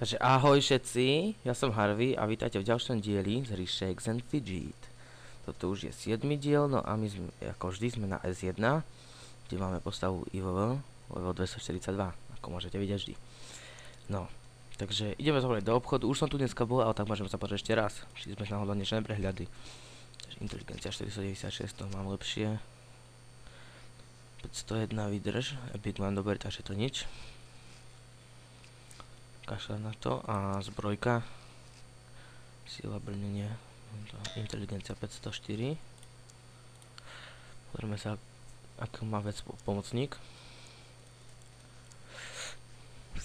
Takže ahoj všetci, ja som Harvey a vítajte v ďalšom dieli z hry Shakes and Fidget. Toto už je 7. diel, no a my sme, ako vždy, sme na S1, kde máme postavu IVV, level 242, ako môžete vidieť vždy. No, takže ideme zhovoriť do obchodu, už som tu dneska bol, ale tak môžeme sa pozrieť ešte raz, či sme náhodou niečo neprehľadli. Takže inteligencia 496, to mám lepšie. 501 vydrž, epic mám dobre, takže to nič. Kašľať na to a zbrojka, sila brnenie, inteligencia 504. Pozrieme sa, aký má vec pomocník.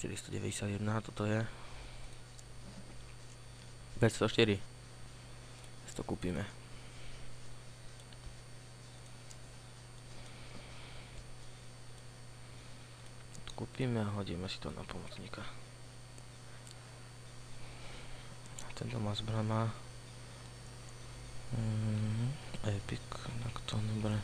491, toto je 504. Si to kúpime. Kúpime a hodíme si to na pomocníka. Tento má zbran má epic, tak to dobre.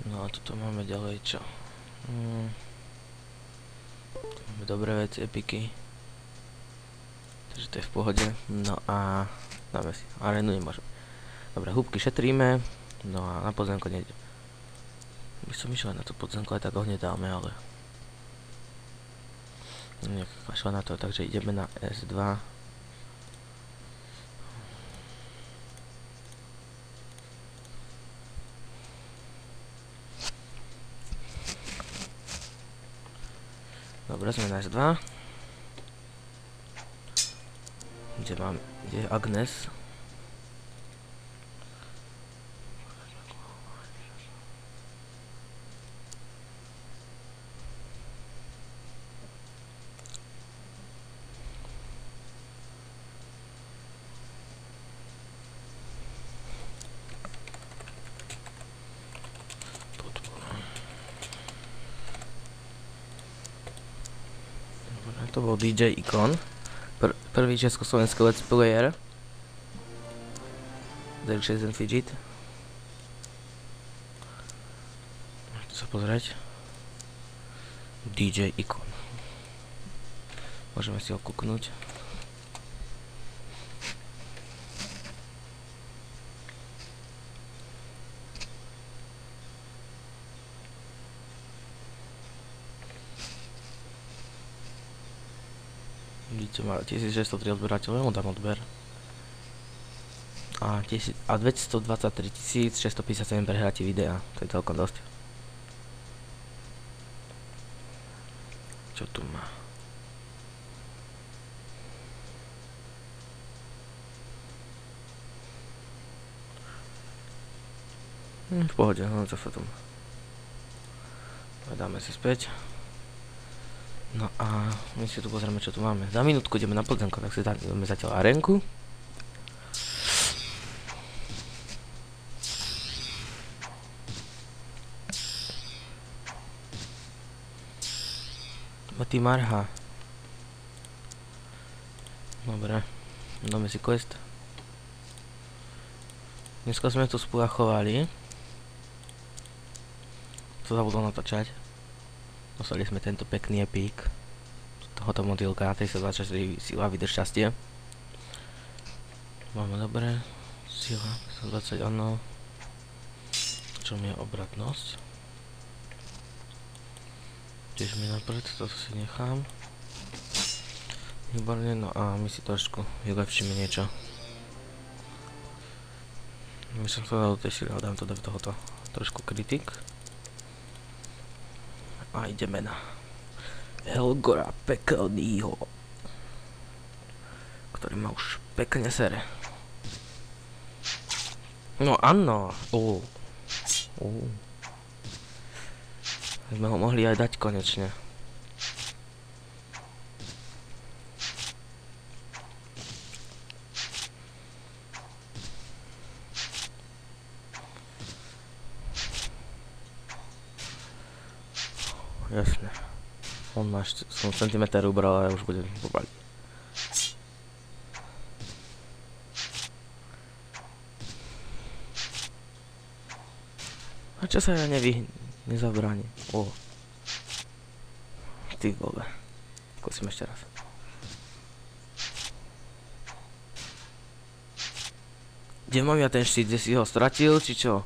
No a toto máme ďalej čo? Máme dobré veci, epiky. Takže to je v pohode. No a dáme si arénu, nemôžem. Dobre, húbky šetríme. No a na podzemko nejdem. By som išiel na tú podzemko, aj tak ho nedáme, ale kašľa na to, takže ideme na S2. Dobre, sme na S2. Kde je Agnes? To bol DJ Ikon, prvý československý let's player z Shakes and Fidget. Môžete sa pozrieť. DJ Ikon. Môžeme si ho kúknúť. Vidíte, má 1603 odberateľov, dám odber. A 223 657 prehratí videa, to je celkom dosť. Čo tu má? V pohode, no čo sa tu má. Dáme si späť. No a my si tu pozrieme, čo tu máme. Za minútku ideme na podzemko, tak si dáme zatiaľ arenku. Matý Marha. Dobre, dáme si quest. Dneska sme tu spolachovali. To zabudol natáčať. Dostali sme tento pekný epík tohoto modílka, 324 sila, vydrž, šťastie. Máme dobré sila, 120, áno. Čo mi je obratnosť? Tiež mi napred, toto si nechám. Výborne, no a my si trošku vylepšíme niečo. My som to dal do tej sily, ale dám to do tohoto trošku kritik. A ideme na Helgora pekelnýho, ktorý ma už pekne sere. No áno, sme ho mohli aj dať konečne. Jasne. On má ešte, som centimeter ubral, ale už budem pobaliť. A čo sa ja nezabráni? Ty vole. Skúsim ešte raz. Kde mám ja ten štít? Kde si ho stratil, či čo?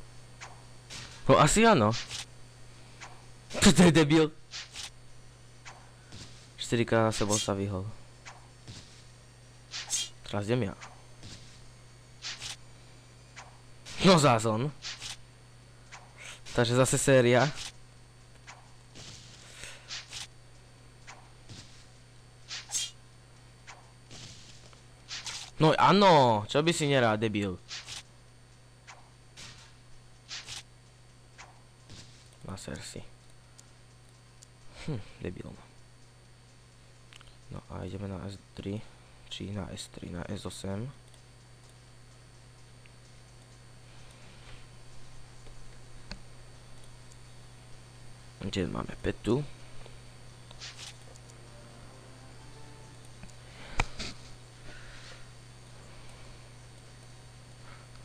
No asi áno. To je debil. 4K sebou sa vyhol. Teraz idem ja. No zázon. Takže zase séria. No áno, čo by si nerád, debil. Naser si. Debilno. No a ideme na S3, či na S3, na S8. Kde máme petu.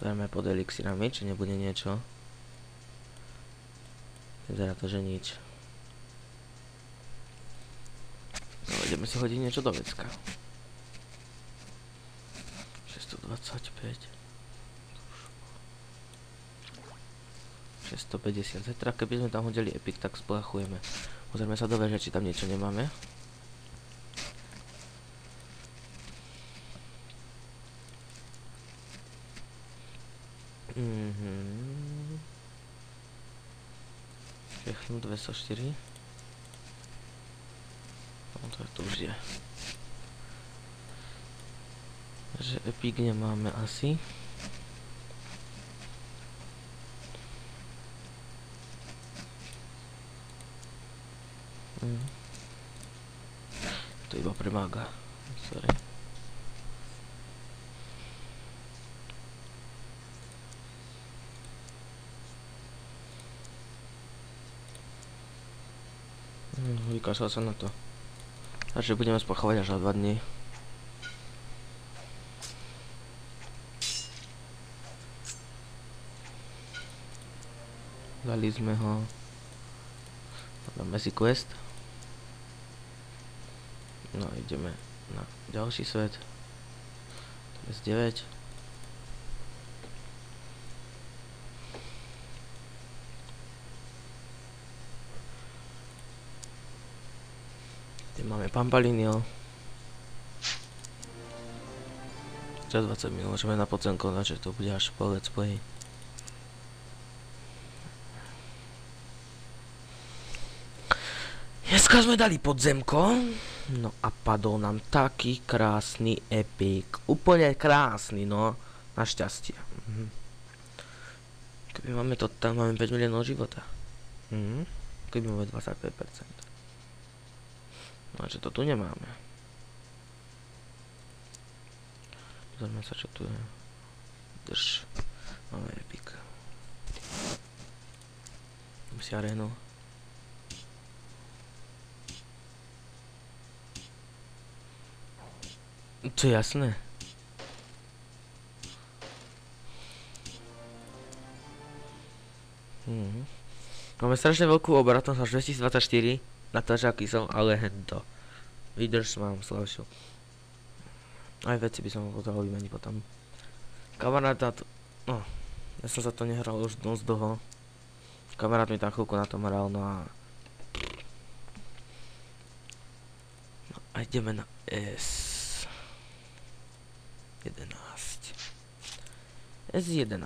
Dáme pod elixírami, či nebude niečo. Vyzerá to, že nič. No, ideme si hodiť niečo do vecka. 625. 650. Zajtra, keby sme tam hodili epic, tak splachujeme. Pozrieme sa do veže, či tam niečo nemáme. Všechno 204. No to už je. Takže epic nemáme asi. To iba pre maga. Sorry. Vykašľal sa na to. Takže budeme spachovať až o 2 dní. Dali sme ho. Dáme si quest. No ideme na ďalší svet. S9. Máme Pampalinio. Čas 20 minút, môžeme na podzemko, takže to bude až po let's play. Dneska sme dali podzemko. No a padol nám taký krásny epic. Úplne krásny, no. Našťastie. Keby máme to tam, máme 5 miliónov života. Keby máme 25%. No, že to tu nemáme. Pozrieme sa, čo tu je. Drž. Máme epic. Dám si arénu. To je jasné. Máme strašne veľkú obratnosť až 2024. Na to, že aký som, ale hento. Vydrž mám slabšiu. Aj veci by som potreboval vymeniť potom. Kamaráta to... No, ja som sa to nehral už dosť dlho. Kamarát mi tam chvíľku na tom hral, no a... No a ideme na S11. S11.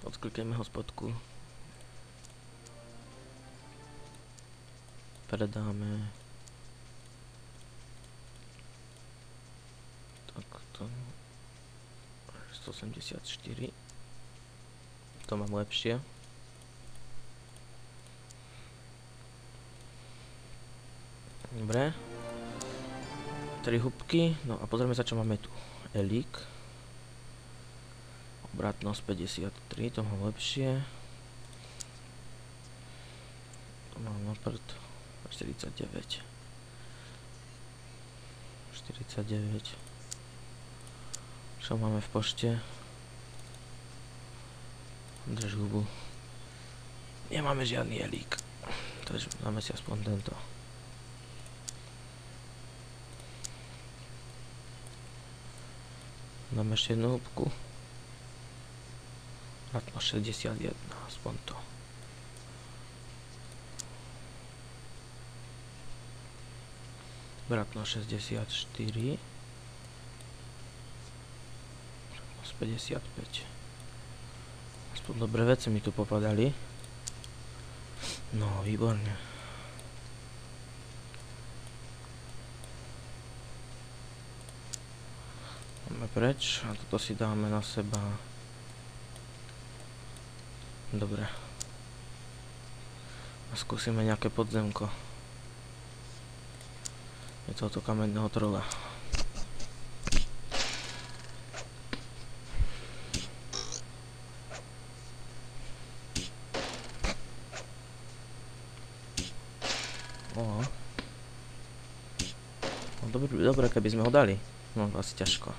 Odklikajme ho spodku. Predáme. Takto. 184. To mám lepšie. Dobre. 3 hubky. No a pozrieme sa, čo máme tu. Elík. Obratnosť 53, to mám lepšie. To mám na prd. 49. 49. Čo máme v pošte? Drž hubu. Nemáme žiadny elík. Takže dáme si aspoň tento. Dáme ešte jednu húbku. Vratno 61, aspoň to. Vratno 64. Vratno 55. Aspoň dobré veci mi tu popadali. No, výborne. Dáme preč a toto si dáme na seba. Dobre. A skúsime nejaké podzemko. Je tohoto kamenného trola. Dobre, keby sme ho dali. No, asi ťažko.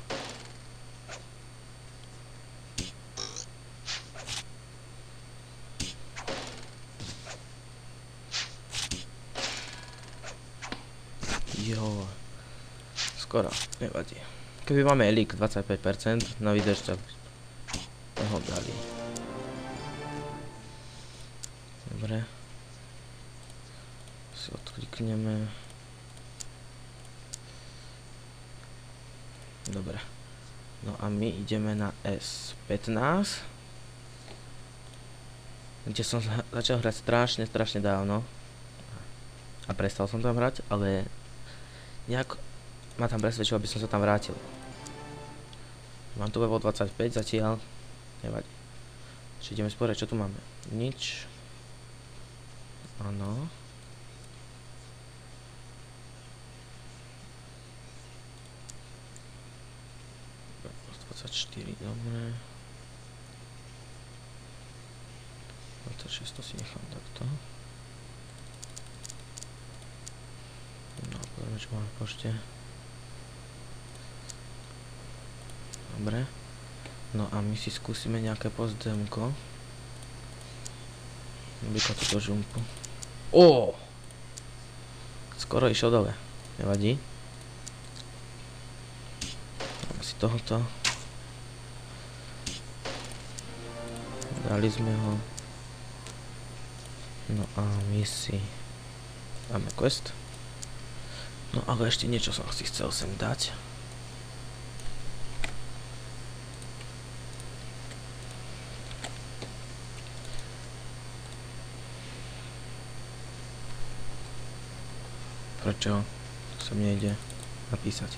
Jo. Skoro, nevadí. Keby máme elík 25% na výdrž, tak sme ho dali. Dobre. Si odklikneme. Dobre. No a my ideme na S15. Kde som začal hrať strašne dávno. A prestal som tam hrať, ale nejak ma tam presvedčil, aby som sa tam vrátil. Mám tu level 25 zatiaľ. Nevadí. Ešte ideme sporiť, čo tu máme? Nič. Áno. 24, dobre. 26 to si nechám takto. No, pozrieme, čo máme v pošte. Dobre. No a my si skúsime nejaké pozdemko. Vyka túto žumpu. Ó! Skoro išiel dole. Nevadí. Dáme si tohoto. Dali sme ho. No a my si dáme quest. No ale ešte niečo som si chcel sem dať. Prečo? To sa mi nejde napísať.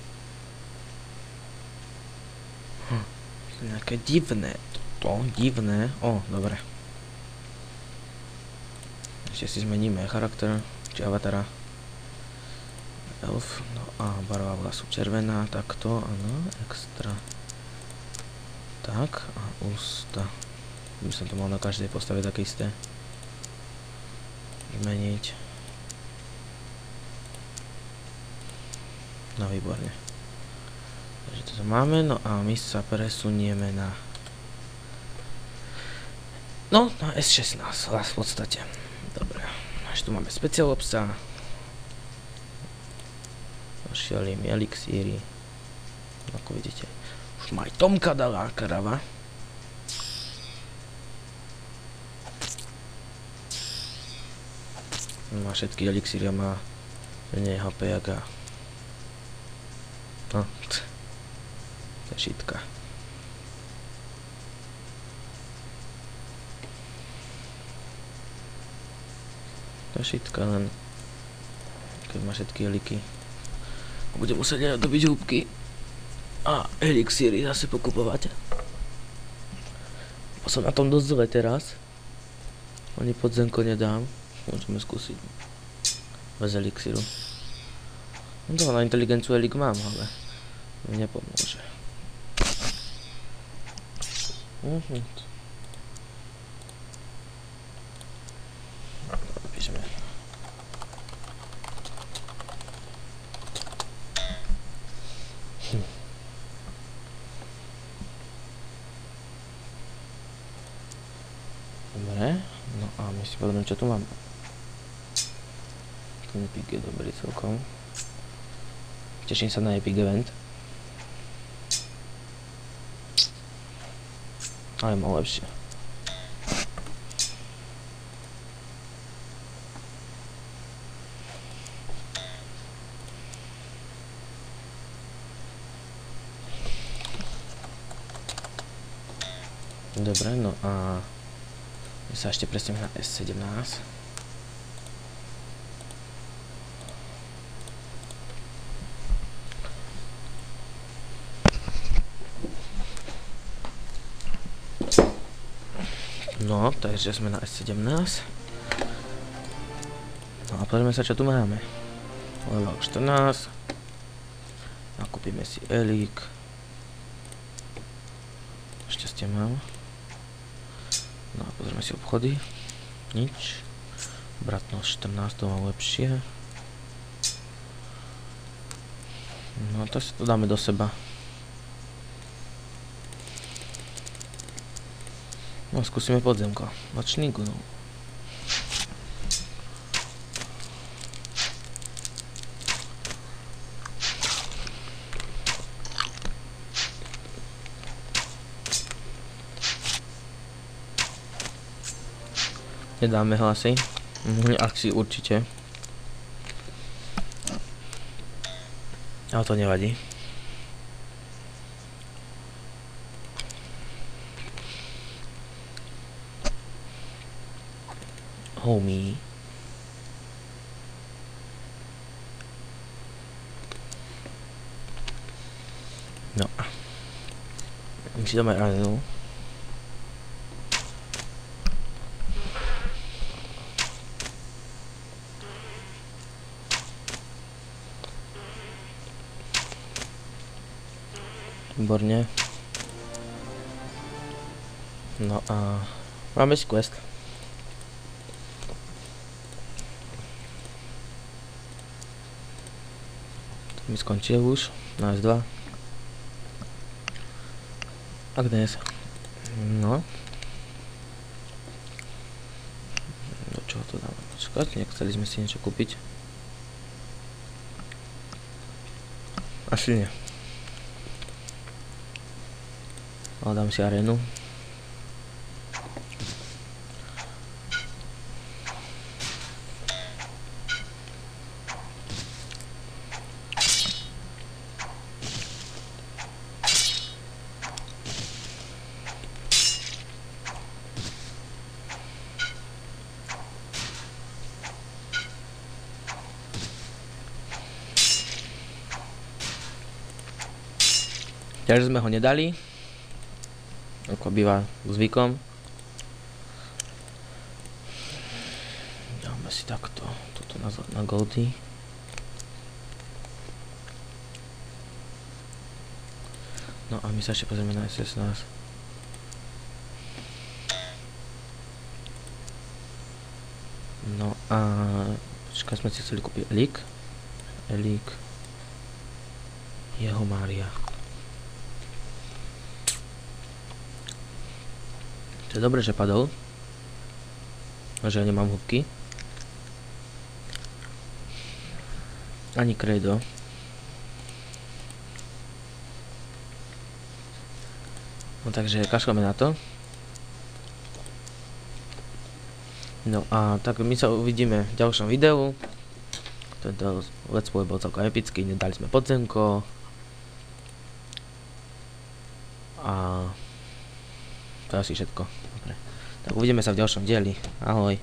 Nejaké divné. To divné. O, dobre. Ešte si zmeníme charakter, či avatara. Elf, no a barva vlasu červená, takto, áno, extra. Tak, a ústa. By som to mal na každej postave také isté. Zmeniť. No, výborne. Takže toto máme, no a my sa presunieme na... No, na S16, v podstate. Dobre, až tu máme speciál obsah. Šialím elixíry. Ako vidíte, už ma aj Tomka dala krava. Má všetky elixíry a má menej HP jak ja. No, to je šitka. To je šitka, len keď má všetky eliky. Budem musieť aj dobiť húbky a elixíry zase pokupovať. Bo som na tom dosť zle teraz. Ani podzemko nedám. Môžeme skúsiť bez elixíru. No to na inteligenciu elik mám, ale mi nepomôže. Píšeme. Dobre, no a my si pozriem, čo tu mám. Ten Epic je dobrý celkom. Teším sa na Epic Event. Ale mal lepšie. Dobre, no a my sa ešte presneme na S17. No, takže sme na S17. No a pozrieme sa, čo tu máme. Level 14. Nakúpime si Elík. Šťastie mám. No a pozrieme si obchody. Nič. Bratnosť 14, to mám lepšie. No to si to dáme do seba. No skúsime podzemko. Nočný gunov. Nedáme hlasy. Ak si určite. Ale to nevadí. Homie. No. My si dáme arenu. Výborne. No a máme si quest. To mi skončil už. Na S2. Agnes. No. Do čoho to dáme? Počkať, nechceli sme si niečo kúpiť. Asi nie. Ale dám si arénu. Ťaž sme ho nedali, ako býva zvykom. Dáme si takto, toto na goldy. No a my sa ešte pozrieme na S16. No a počkaj, sme si chceli kúpiť Elík. Jeho Mária. To je dobré, že padol. A že ja nemám húbky. Ani kredo. No takže kašľame na to. No a tak my sa uvidíme v ďalšom videu. Tento let's play bol celkom epický, nedali sme podzemko. A to je asi všetko. Dobre. Tak uvidíme sa v ďalšom dieli. Ahoj.